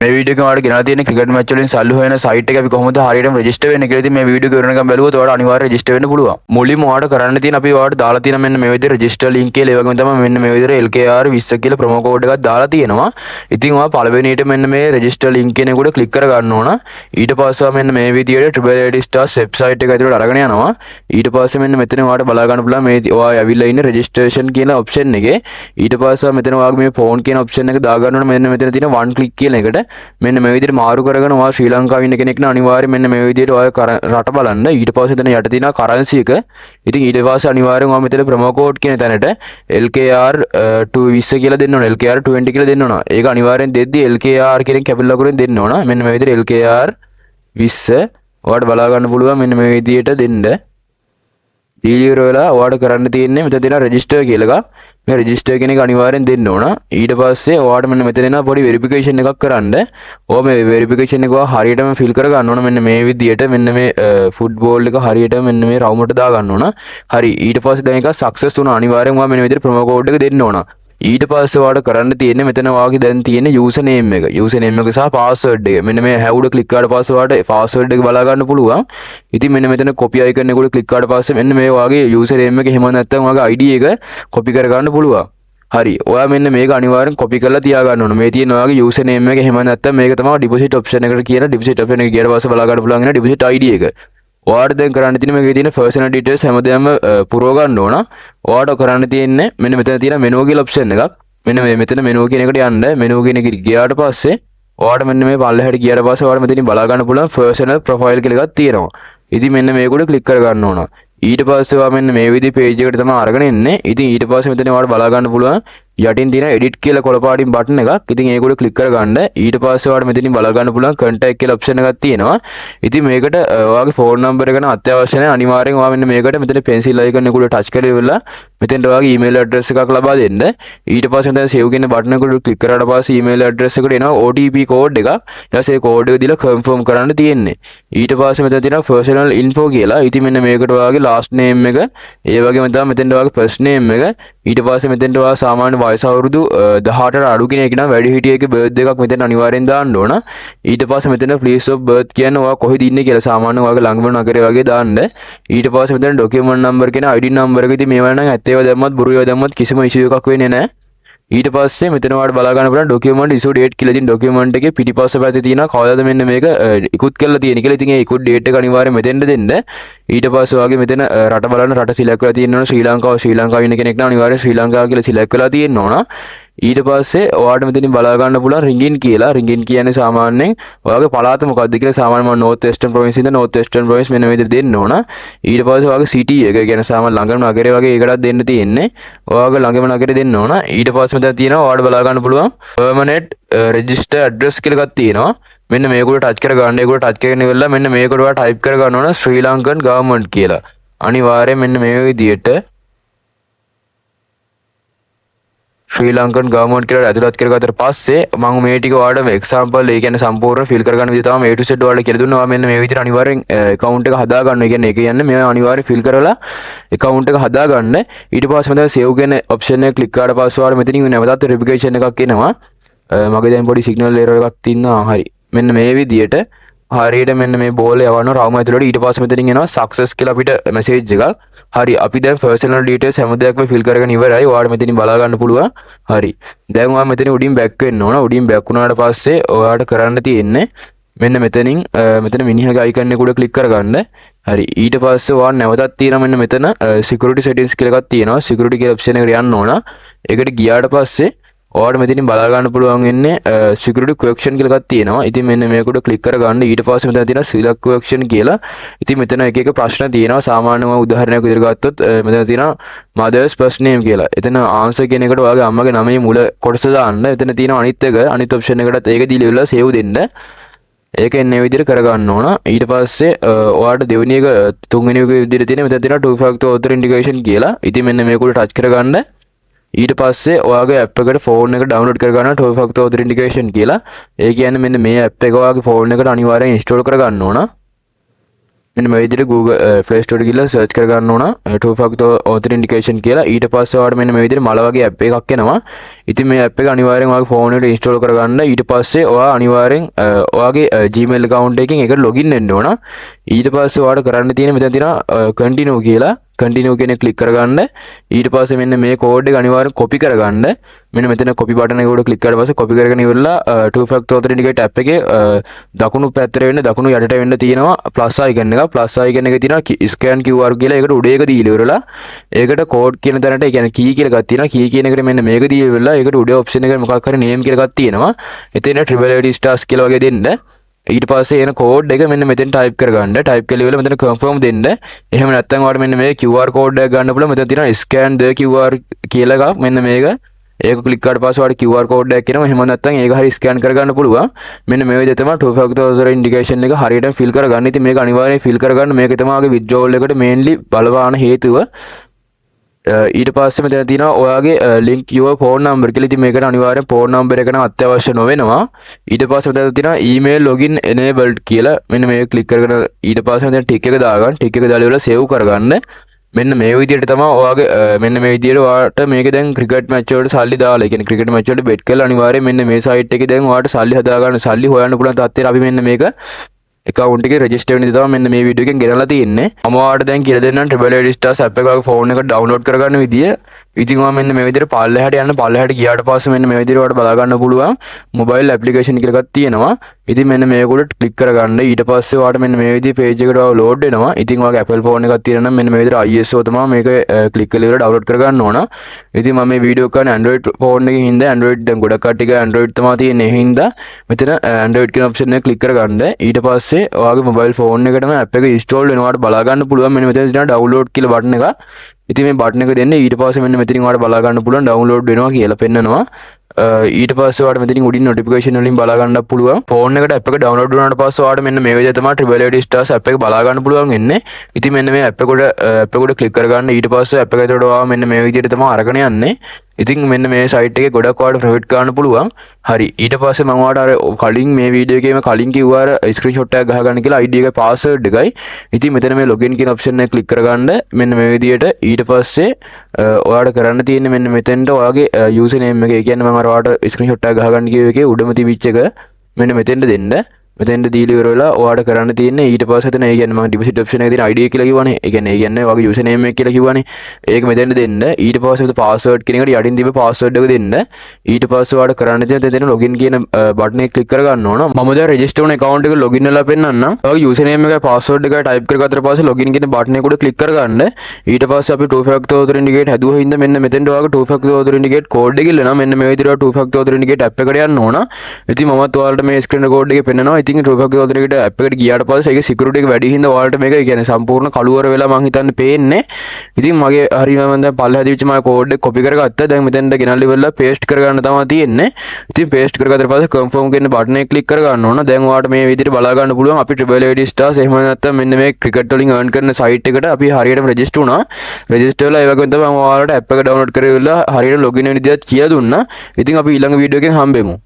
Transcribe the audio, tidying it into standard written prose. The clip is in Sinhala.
මේ වීඩියෝ එකේ ඔයාලට ගෙනලා තියෙන ක්‍රිකට් මැච් වලින් සල්ලි හොයන සයිට් එක අපි කොහොමද හරියටම රෙජිස්ටර් වෙන්නේ කියලා ඉතින් මේ වීඩියෝ එක කරනකම් බැලුවොත් ඔයාලට අනිවාර්යයෙන් රෙජිස්ටර් වෙන්න පුළුවන්. මුලින්ම ඔයාලට කරන්න තියෙන අපි ඔයාලට දාලා තියෙන මෙන්න මේ විදිහට රෙජිස්ටර් ලින්ක් කියලා ඒ වගේම තමයි මෙන්න මේ විදිහට LKR 20 කියලා ප්‍රොමෝ කෝඩ් එකක් දාලා තියෙනවා. ඉතින් ඔයා පළවෙනියට මෙන්න මේ රෙජිස්ටර් ලින්ක් කියන එකට ක්ලික් කර ගන්න ඕන. ඊට පස්සේ මෙන්න මේ විදිහට AAA Stars වෙබ්සයිට් එක ඇතුළට අරගෙන යනවා. ඊට පස්සේ මෙන්න මෙතන ඔයාලට බලා ගන්න පුළුවන් මේ ඔයා ඇවිල්ලා ඉන්නේ රෙජිස්ට්‍රේෂන් කියන ඔප්ෂන් එකේ. ඊට පස්සේ මෙතන ඔයාගේ මේ ෆෝන් කියන ඔප්ෂන් එක දා ගන්න ඕන. මෙන්න මෙතන තියෙන one click කියන එකට මෙන්න මේ විදිහට මාරු කරගෙන ඔයා ශ්‍රී ලංකාවේ ඉන්න කෙනෙක් නම් අනිවාර්යයෙන් මෙන්න මේ විදිහට ඔය රට බලන්න. ඊට පස්සේ එතන යට තියෙනවා කරන්සි එක. ඉතින් ඊට පස්සේ අනිවාර්යයෙන් ඔයා මෙතන ප්‍රොමෝ කෝඩ් කියන තැනට LKR 20 කියලා දෙන්න ඕන. LKR 20 කියලා දෙන්න ඕන. ඒක අනිවාර්යෙන් දෙද්දි LKR කියන කැපිටල් ලකුරෙන් දෙන්න ඕන. මෙන්න මේ විදිහට LKR 20 ඔයාලට බලා ගන්න පුළුවන් මෙන්න මේ විදිහට දෙන්න. ඩීලිවර් වෙලා ඔයාලට කරන්න තියෙන්නේ මෙතන තියෙන රෙජිස්ටර් කියලා එකක්. මේ රෙජිස්ටර් කියන එක අනිවාර්යෙන් දෙන්න ඕන. ඊට පස්සේ ඔයාලට මෙන්න මෙතන එන පොඩි වෙරිෆිකේෂන් එකක් කරන්න. ඔය මේ වෙරිෆිකේෂන් එක හරියටම ෆිල් කර ගන්න ඕන. මෙන්න මේ විදිහට මෙන්න මේ ෆුට්බෝල් එක හරියට මෙන්න මේ රවුමට දා ගන්න ඕන. හරි. ඊට පස්සේ දැන් එක සක්සස් වුණා. අනිවාර්යෙන් ඔයා මෙන්න විදිහට ප්‍රොමෝ කෝඩ් එක දෙන්න ඕන. ඊට පස්සේ ඔයාලට කරන්න තියෙන්නේ මෙතන ඔයාගේ දැන් තියෙන යූසර් නේම් එක. යූසර් නේම් එක සහ පාස්වර්ඩ් එක. මෙන්න මේ හැවුඩ ක්ලික් කරාට පස්සේ ඔයාලට පාස්වර්ඩ් එක බලා ගන්න පුළුවන්. ඉතින් මෙන්න මෙතන කොපි අයිකන් එකට ක්ලික් කරාට පස්සේ මෙන්න මේ ඔයාගේ යූසර් නේම් එක එහෙම නැත්නම් ඔයාගේ ID එක කොපි කර ගන්න පුළුවන්. හරි. ඔයා මෙන්න මේක අනිවාර්යෙන් කොපි කරලා තියා ගන්න ඕන. මේ තියෙන ඔයාගේ යූසර් නේම් එක එහෙම නැත්නම් මේක තමයි ඩිපොසිට් ඔප්ෂන් එකට කියන ඩිපොසිට් ඔප්ෂන් එක ගියට පස්සේ බලා ගන්න පුළුවන් වෙන ඩිපොසිට් ID එක. ඔයාලට දැන් කරන්න තියෙන්නේ මේකේ තියෙන පර්සනල් ඩීටේල්ස් හැමදේම පුරව ගන්න ඕන. ඔයාලට කරන්න තියෙන්නේ මෙන්න මෙතන තියෙන මෙනු කියලා ඔප්ෂන් එකක්. මෙන්න මේ මෙතන මෙනු කියන එකට යන්න. මෙනු කියන එකට ගියාට පස්සේ ඔයාලට මෙන්න මේ පල්ලෙහාට ගියාට පස්සේ ඔයාලට මෙතනින් බලා ගන්න පුළුවන් පර්සනල් ප්‍රොෆයිල් කියලා එකක් තියෙනවා. ඉතින් මෙන්න මේකට ක්ලික් කර ගන්න ඕන. ඊට පස්සේ ඔයා මෙන්න මේ විදිහේ පේජ් එකට තමයි අරගෙන එන්නේ. ඉතින් ඊට පස්සේ මෙතන ඔයාලට බලා ගන්න පුළුවන් යටින් තියෙන edit කියලා කොළ පාටින් බටන් එකක්. ඉතින් ඒකට ක්ලික් කරගන්න. ඊට පස්සේ ඔයාලට මෙතනින් බලා ගන්න පුළුවන් contact කියලා ඔප්ෂන් එකක් තියෙනවා. ඉතින් මේකට ඔයාගේ ෆෝන් නම්බර් එක නම් අත්‍යවශ්‍ය නැහැ. අනිවාර්යෙන් ඔයා මෙන්න මේකට මෙතන pencil icon එකට ටච් කරලා මෙතෙන්ට ඔයාගේ email address එකක් ලබා දෙන්න. ඊට පස්සේ මෙතන save කියන බටන් එකට ක්ලික් කරාට පස්සේ email address එකට එනවා OTP code එකක්. ඊට පස්සේ ඒ code එක දීලා confirm කරන්න තියෙන්නේ. ඊට පස්සේ මෙතන තියෙනවා personal info කියලා. ඉතින් මෙන්න මේකට ඔයාගේ last name එක, ඒ වගේම තමයි මෙතෙන්ට ඔයාගේ first name එක, ඊට පස්සේ මෙතෙන්ට ඔයා සාමාන්‍ය වයස අවුරුදු 18ට අඩු කෙනෙක් නම් වැඩි හිටියෙක බර්ත්ඩේ එකක් මෙතන අනිවාර්යෙන් දාන්න ඕන. ඊට පස්සේ මෙතන place of birth කියන්නේ ඔයා කොහෙද ඉන්නේ කියලා සාමාන්‍ය ඔයාගේ ළඟම නගරය වගේ දාන්න. ඊට පස්සේ මෙතන document number කියන ID number එක ඉතින් මේවා නම් ඇත්ත ඒවා දැම්මත් බොරු ඒවා දැම්මත් කිසිම issue එකක් වෙන්නේ නැහැ. ඊට පස්සේ මෙතන ඔයාලට බලා ගන්න පුළුවන් document issue date කියලා. ඉතින් document එකේ පිටිපස්ස පැත්තේ තියෙනවා කවදාද මෙන්න මේක ඉක්ුත් කරලා තියෙන්නේ කියලා. ඉතින් ඒ ඉක්ුත් date එක අනිවාර්යෙන් මෙතෙන්ට දෙන්න. ඊට පස්සේ ඔයාගේ මෙතන රට බලන්න රට select වෙලා තියෙන්න ඕන. ශ්‍රී ලංකාව ඉන්න කෙනෙක් නම් අනිවාර්යෙන් ශ්‍රී ලංකාව කියලා select වෙලා තියෙන්න ඕන. ඊට පස්සේ ඔයාලට මෙතනින් බලා ගන්න පුළුවන් රින්ගින් කියලා. රින්ගින් කියන්නේ සාමාන්‍යයෙන් ඔයාගේ පළාත මොකක්ද කියලා සාමාන්‍යයෙන් මම North Western Province ඉඳන් North Western Province මෙන්න මේ විදිහට දෙන්න ඕන. ඊට පස්සේ ඔයාගේ city එක කියන්නේ සාමාන්‍ය ළඟම නගරය වගේ ඒකටත් දෙන්න තියෙන්නේ. ඔයාගේ ළඟම නගරේ දෙන්න ඕන. ඊට පස්සේ මෙතන තියෙනවා ඔයාලට බලා ගන්න පුළුවන් permanent register address කියලා එකක් තියෙනවා. මෙන්න මේකට ටච් කර ගන්න. ඒකට ටච් කරගෙන ඉවරලා මෙන්න මේකට ඔයා ටයිප් කර ගන්න ඕන Sri Lankan government කියලා. අනිවාර්යයෙන් මෙන්න මේ විදිහට ශ්‍රී ලංකන් ගවර්න්මන්ට් කියලා ඇතුළත් කරගත්තට පස්සේ මම මේ ටික ඔයාලට එක්සැම්පල් ඒ කියන්නේ සම්පූර්ණ ෆිල් කරගන්න විදිහ තමයි A to Z ඔයාලට කියලා දුන්නා. ඔයා මෙන්න මේ විදිහට අනිවාර්යෙන් account එක හදා ගන්න. ඒ කියන්නේ ඒක කියන්නේ මේ අනිවාර්යෙන් ෆිල් කරලා account එක හදා ගන්න. ඊට පස්සේ මම save කියන option එක ක්ලික් කරාට පස්සේ ඔයාලට මෙතනින් නැවතත් verification එකක් එනවා. මගේ දැන් පොඩි signal error එකක් තියෙනවා. හරි. මෙන්න මේ විදිහට හරියට මෙන්න මේ බෝල යවනවා රවුම ඇතුළට. ඊට පස්සේ මෙතනින් එනවා success කියලා අපිට message එකක්. හරි අපි දැන් personal details හැම දෙයක්ම fill කරගෙන ඉවරයි. ඔයාලට මෙතනින් බලා ගන්න පුළුවන්. හරි. දැන් ඔයා මෙතන උඩින් back වෙන්න ඕන. උඩින් back වුණාට පස්සේ ඔයාලට කරන්න තියෙන්නේ මෙන්න මෙතනින් මෙතන මිනිහගේ icon එක උඩ click කරගන්න. හරි. ඊට පස්සේ ඔයා නැවතත් තියෙනවා මෙන්න මෙතන security settings කියලා එකක් තියෙනවා. security කියලා option එකට යන්න ඕන. ඒකට ගියාට පස්සේ ඔයාලට මෙතනින් බලා ගන්න පුළුවන් වෙන්නේ security question කියලා එකක් තියෙනවා. ඉතින් මෙන්න මේකට ක්ලික් කරගන්න. ඊට පස්සේ මෙතන තියෙනවා select question කියලා. ඉතින් මෙතන එක එක ප්‍රශ්න තියෙනවා. සාමාන්‍යව උදාහරණයක් විදිහට ගත්තොත් මෙතන තියෙනවා mother's first name කියලා. එතන answer කියන එකට ඔයාගේ අම්මගේ නමේ මුල කොටස දාන්න. එතන තියෙනවා අනිත් option එකටත් ඒක දීලා ඉවරලා save දෙන්න. ඒක එන්නේ විදිහට කරගන්න ඕන. ඊට පස්සේ ඔයාලට දෙවෙනි එක තුන්වෙනි එක විදිහට තියෙන මෙතන තියෙනවා two factor authentication කියලා. ඉතින් මෙන්න මේකට ටච් කරගන්න. ඊට පස්සේ ඔයාගේ app එකට ෆෝන් එක download කරගන්න two factor authentication කියලා. ඒ කියන්නේ මෙන්න මේ app එක ඔයාගේ ෆෝන් එකට අනිවාර්යෙන් install කරගන්න ඕන. මෙන්න මේ විදිහට Google Play Store එකට ගිහලා search කර ගන්න ඕන two factor authentication කියලා. ඊට පස්සේ ඔයාලට මෙන්න මේ විදිහට මල වගේ app එකක් එනවා. ඉතින් මේ app එක අනිවාර්යෙන් ඔයාගේ phone එකට install කරගන්න. ඊට පස්සේ ඔයා අනිවාර්යෙන් ඔයාගේ Gmail account එකකින් ඒකට login වෙන්න ඕන. ඊට පස්සේ ඔයාලට කරන්න තියෙන්නේ මෙතන තියෙනවා continue කියලා. continue කියන එක click කරගන්න. ඊට පස්සේ මෙන්න මේ code එක අනිවාර්යෙන් copy කරගන්න. මෙන්න මෙතන copy button එක උඩ click කරලා පස්සේ copy කරගෙන ඉවරලා two factor authentication app එකේ දකුණු පැත්තට වෙන්න දකුණු යටට වෙන්න තියෙනවා plus icon එක. plus icon එකේ තියෙනවා scan QR කියලා. ඒකට උඩ එක දීලා ඉවරලා ඒකට code කියන තැනට ඒ කියන්නේ key කියලා එකක් තියෙනවා. key කියන එකට මෙන්න මේක දීලා ඉවරලා ඒකට උඩ option එක මොකක් හරි name කියලා එකක් තියෙනවා. එතන triple ID stars කියලා වගේ දෙන්න. ඊට පස්සේ එන කෝඩ් එක මෙන්න මෙතෙන් ටයිප් කරගන්න. ටයිප් කරලා ඉවරලා මෙතන confirm දෙන්න. එහෙම නැත්නම් ඔයාලට මෙන්න මේ QR කෝඩ් එක ගන්න පුළුවන්. මෙතන තියෙනවා scan the QR කියලා එකක්. මෙන්න මේක. ඒක ක්ලික් කරලා පස්සේ ඔයාලට QR කෝඩ් එකක් එනවා. එහෙම නැත්නම් ඒක හරි ස්කෑන් කරගන්න පුළුවන්. මෙන්න මේ විදිහට තමයි two factor authentication එක හරියටම ෆිල් කරගන්න. ඉතින් මේක අනිවාර්යයෙන් ෆිල් කරගන්න. මේක තමයි ඔයාගේ withdrawal එකට mainly බලපාන හේතුව. ඊට පස්සේ මෙතන තියෙනවා ඔයාගේ link your phone number කියලා. ඉතින් මේකට අනිවාර්යෙන් phone number එක නම් අත්‍යවශ්‍ය නොවෙනවා. ඊට පස්සේ මෙතන තියෙනවා email login enabled කියලා. මෙන්න මේක ක්ලික් කරගෙන ඊට පස්සේ මෙතන tick එක දාගන්න. tick එක දාලා ඉවරලා save කරගන්න. මෙන්න මේ විදිහට තමයි ඔයාගේ මෙන්න මේ විදිහට ඔයාලට මේක දැන් ක්‍රිකට් මැච් වලට සල්ලි දාලා, ඒ කියන්නේ ක්‍රිකට් මැච් වලට bet කරලා අනිවාර්යෙන් මෙන්න මේ site එකේ දැන් ඔයාලට සල්ලි හදාගන්න, සල්ලි හොයන්න පුළුවන් තත්ත්වයට අපි මෙන්න මේක account එකේ register වෙන විදිහ තමයි මෙන්න මේ වීඩියෝ එකෙන් ගෙනලා තියෙන්නේ. මම ඔයාලට දැන් කියලා දෙන්නම් triple ID stars app එක ඔයාගේ phone එකට download කරගන්න විදිය. ඉතින් ඔයා මෙන්න මේ විදිහට පල්ලෙහාට යන්න. පල්ලෙහාට ගියාට පස්සේ මෙන්න මේ විදිහට ඔයාලට බලා ගන්න පුළුවන් mobile application කියලා එකක් තියෙනවා. ඉතින් මෙන්න මේක උඩ click කරගන්න. ඊට පස්සේ ඔයාලට මෙන්න මේ විදිහේ page එකට load වෙනවා. ඉතින් ඔයාගේ Apple phone එකක් තියෙනවා නම් මෙන්න මේ විදිහට ISO තමයි මේක click කරලා ඉවර download කරගන්න ඕන. ඉතින් මම මේ වීඩියෝ කරන්නේ Android phone එකකින් හින්දා Android දැන් ගොඩක් කට්ටිය Android තමයි තියෙන්නේ. ඒ හින්දා මෙතන Android කියන option එක click කරගන්න. ඊට පස්සේ ඔයාගේ mobile phone එකටම app එක install වෙනවාට බලා ගන්න පුළුවන්. මෙන්න මෙතන තියෙනවා download කියලා button එක. ඉතින් මේ button එක දෙන්න. ඊට පස්සේ මෙන්න මෙතනින් ඔයාලට බලා ගන්න පුළුවන් download වෙනවා කියලා පෙන්නනවා. ඊට පස්සේ ඔයාලට මෙතනින් උඩින් notification වලින් බලා ගන්නත් පුළුවන්. phone එකට app එක download වුණාට පස්සේ ඔයාලට මෙන්න මේ විදිහට තමයි triple ID stars app එක බලා ගන්න පුළුවන් වෙන්නේ. ඉතින් මෙන්න මේ app එක උඩ click කරගන්න. ඊට පස්සේ app එක ඇතුළට ඔයා මෙන්න මේ විදිහට තමයි අරගෙන යන්නේ. ඉතින් මෙන්න මේ site එකේ ගොඩක් ඔයාලට profit ගන්න පුළුවන්. හරි. ඊට පස්සේ මම ඔයාලට අර කලින් මේ වීඩියෝ එකේම කලින් කිව්වා අර screenshot එකක් ගහගන්න කියලා ID එකේ password එකයි. ඉතින් මෙතන මේ login කියන option එක click කරගන්න. මෙන්න මේ විදිහට ඊට පස්සේ ඔයාලට කරන්න තියෙන්නේ මෙන්න මෙතෙන්ට ඔයාගේ username එක. ඒ කියන්නේ මම අර ඔයාලට screenshot එකක් ගහගන්න කිව්ව එකේ උඩම තිබිච්ච එක මෙන්න මෙතෙන්ට දෙන්න. මෙතෙන්ට දීලා ඉවර වෙලා ඔයාලට කරන්න තියෙන්නේ ඊට පස්සේ එතන ඒ කියන්නේ මම deposit option එකේ තියෙන ID එක කියලා කිව්වනේ. ඒ කියන්නේ ඔයාගේ username එක කියලා කිව්වනේ. ඒක මෙතෙන්ට දෙන්න. ඊට පස්සේ මෙතන password කියන එකට යටින් තිබෙ password එක දෙන්න. ඊට පස්සේ ඔයාලට කරන්න තියෙන්නේ එතන login කියන button එක click කරගන්න ඕන. මම දැන් register වුණ account එක login වෙලා පෙන්නන්නම්. ඔයාගේ username එකයි password එකයි type කරගත්තට පස්සේ login කියන button එක උඩ click කරගන්න. ඊට පස්සේ අපි two factor authentication හැදුවා හින්දා මෙන්න මෙතෙන්ට ඔයාගේ two factor authentication code එක ඉල්ලනවා. මෙන්න මේ විදිහට two factor authentication app එකට යන්න ඕන. ඉතින් මමත් ඔයාලට මේ screen code එක පෙන්නනවා. ඉතින් two factor authentication app එකට ගියාට පස්සේ ඒකේ security එක වැඩි හින්දා ඔයාලට මේක කියන්නේ සම්පූර්ණ කළුවර වෙලා මං හිතන්නේ පේන්නේ. ඉතින් මගේ හරියම මම දැන් පල්ලෙහාදී විච මම කෝඩ් එක copy කරගත්තා. දැන් මෙතෙන්ට ගෙනල්ලා ඉවරලා paste කරගන්න තමයි තියෙන්නේ. ඉතින් paste කරගත්තට පස්සේ confirm කියන button එක click කරගන්න ඕන. දැන් ඔයාලට මේ විදිහට බලා ගන්න පුළුවන් අපි triple ID stars එහෙම නැත්නම් මෙන්න මේ cricket වලින් earn කරන site එකට අපි හරියටම register වුණා. register වෙලා ඒ වගේම තමයි මම ඔයාලට app එක download කරලා හරියට login වෙන විදිහත් කියලා දුන්නා. ඉතින් අපි ඊළඟ වීඩියෝ එකෙන් හම්බෙමු.